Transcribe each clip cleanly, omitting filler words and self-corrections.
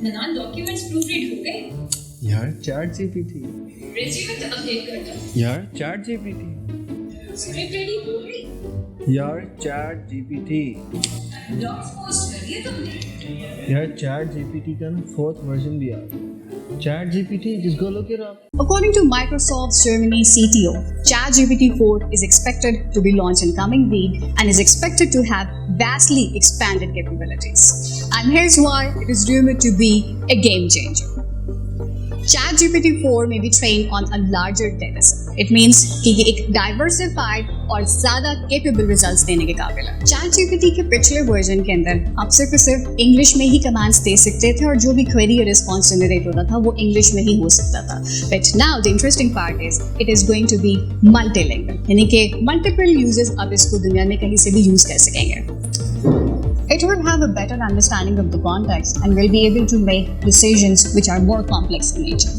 ननान documents proof read हो गए यार चैट जीपीटी रेज्यूमे तो अपडेट कर दो यार चैट जीपीटी स्क्रिप्ट रेडी हो गई यार चैट जीपीटी डॉक्स पोस्ट कर दिए तुमने यार चैट जीपीटी का ना 4th वर्जन भी आ गया chat GPT just go look it up. According to Microsoft's Germany CTO, ChatGPT-4 is expected to be launched in coming week and is expected to have vastly expanded capabilities. And here's why it is rumored to be a game changer. ChatGPT-4 may be trained on a larger dataset. It means कि ये एक diversified और ज़्यादा capable results देने के काबिल है। ChatGPT के पिछले वर्जन के अंदर आप सिर्फ इंग्लिश में ही कमांड्स दे सकते थे और जो भी क्वेरी या रिस्पॉन्स जनरेट होता था वो इंग्लिश में ही हो सकता था। But now the interesting part is it is going to be multilingual, यानी कि multiple users अब इसको दुनिया में कहीं से भी यूज कर सकेंगे। It will have a better understanding of the context and will be able to make decisions which are more complex in nature.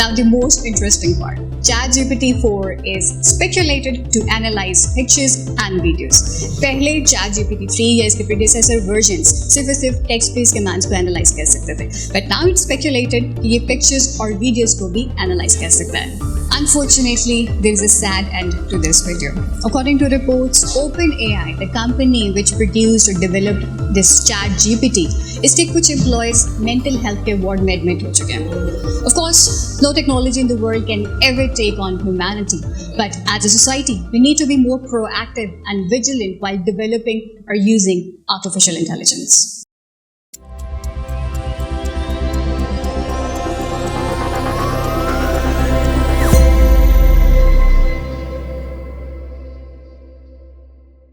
Now the most interesting part, ChatGPT-4 is speculated to analyze pictures and videos. पहले ChatGPT-3 या इसके predecessor versions सिर्फ text-based commands को analyze कर सकते थे. But now it's speculated कि ये pictures और videos को भी analyze कर सकता है. Unfortunately, there is a sad end to this video. According to reports, OpenAI, the company which produced or developed this ChatGPT, इसके कुछ employees mental health के ward में admit हो चुके हैं. Of course, no technology in the world can ever take on humanity, but as a society, we need to be more proactive and vigilant while developing or using artificial intelligence.